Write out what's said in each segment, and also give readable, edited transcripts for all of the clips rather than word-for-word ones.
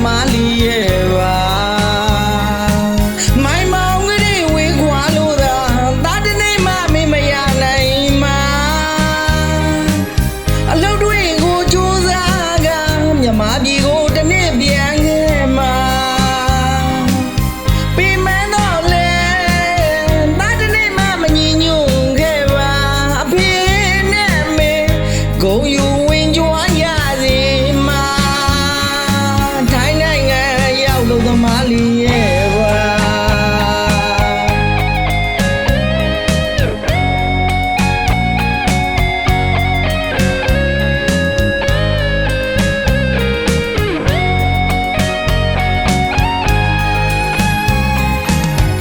မားလေးရဲ့ပါမိုင်းမောင်ကလေးဝေးခွာလို့သာသားတနေ့မှမင်းမရနိုင်မှာအလုပ်တွေကိုကြိုးစားကမြမပြည်ကိုတနေ့ပြန်ခဲ့မှာဂုံယူဝင်ကြွားရစေမှာထိုင်းနိုင်ငံရောက်လို့သမားလေးရဲ့ပါ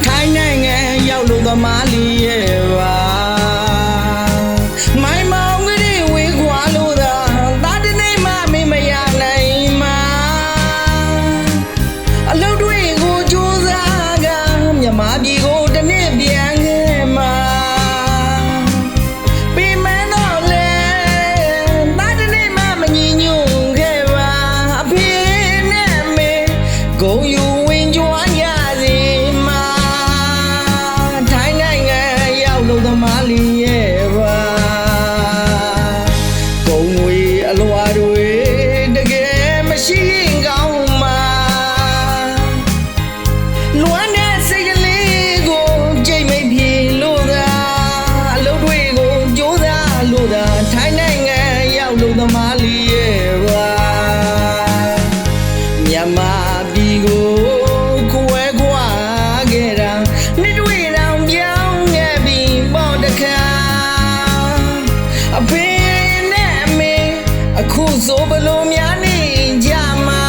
ထိုင်းနိုင်ငံရောက်လို့သမားလေးရဲ့ပါမြမပြည်ကိုတနေ့ပြန်ခဲ့မှာပြင်မတော့လေသားတနေ့မှမငြင်းညွန့်ခဲ့ပါအဖေနဲ့မေဂုံယူဝင်ကြွားရစေမှာထိုင်းနိုင်ငံရောက်လို့သမားလေးရဲ့ပါဂုံငွေအလွာတွေတကယ်မရှိရင်ကောင်းမှာလွမ်းတဲ့စိတ်ကလေးကိုကြိတ်မိတ်ပြေလို့သာအလုပ်တွေကိုကြိုးစားလို့သာထိုင်းနိုင်ငံရောက်လို့သမားလေးရဲ့ပါမြန်မာပြည်ကိုခွဲခွာခဲ့တာနှစ်တွေ့တောင်ပြောင်းခဲ့ပြီးပေါ့တခါအဖေနဲ့အမေအခုဆိုဘလို့များနေကြမှာ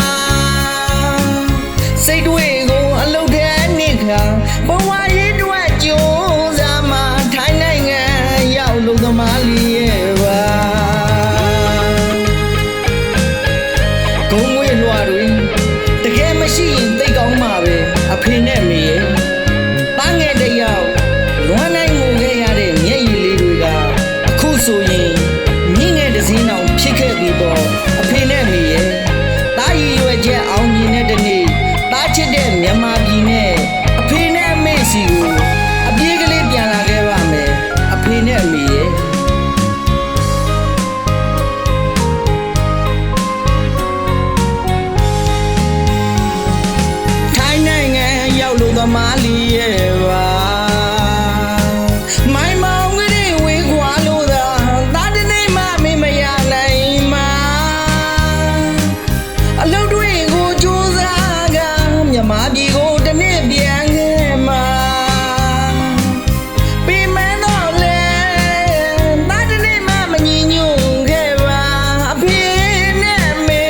စိတ်တွေကိုအလုပ်ထဲနေခါဘဝရေးအတွက်ကြိုးစားမှထိုင်းနိုင်ငံရောက်လို့သမားလေးရဲ့ပါဂုံငွေလွှာတွေတကယ်မရှိရင်သိကောင်းမှာပဲအဖေနဲ့မေရဲ့တားငယ်တယောက်လွမ်းနိုင်မှုခဲ့ရတဲ့မျက်ရည်လေးတွေကအခုဆိုရင်မြင့်ငယ်တစ်စင်းအောင်ဖြစ်ခဲ့ပြီပေါ့အဖေနဲ့မေရဲ့တားရည်ရွယ်ချက်အောင်မြင်တဲ့တနေ့တားချစ်တဲ့မြန်မာပြည်နဲ့အဖေနဲ့အမေစီကိုအပြေးကလေးပြန်လာခဲ့ပါမယ်အဖေနဲ့အမေရဲ့ထိုင်းနိုင်ငံရောက်လို့သမားလေးရဲ့ပါမိုင်းမောင်ကလေးဝေးခွာလို့သာသားတနေ့မှမင်းမရနိုင်မှာအလုပ်တွေကိုကြိုးစားကမြမပြည်ကိုတနေ့ပြန်ခဲ့မှာပြင်မတော့လေသားတနေ့မှမငြင်းညွန့်ခဲ့ပါအဖေနဲ့မေ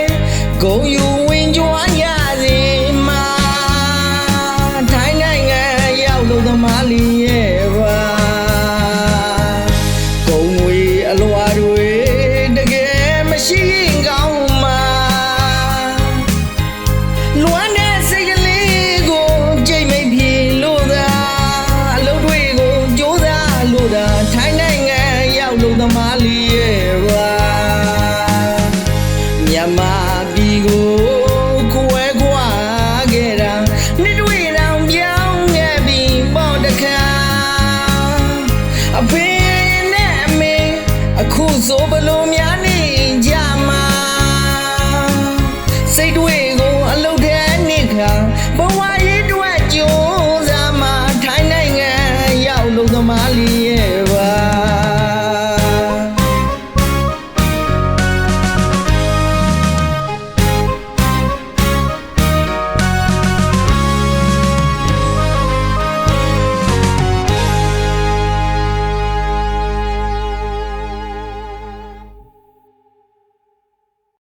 ဂုံယူဝင်ကြွားရစေမှာထိုင်းနိုင်ငံရောက်လို့သမားလေးရဲ့ပါဂုံငွေအလွာတွေတကယ်မရှိရင်ကောင်းမှာလွမ်းတဲ့စိတ်ကလေးကိုကြိတ်မိတ်ပြေလို့သာအလုပ်တွေကိုကြိုးစားလို့သာထိုင်းနိုင်ငံရောက်လို့သမားလေးရဲ့ပါမြန်မာပြည်ကို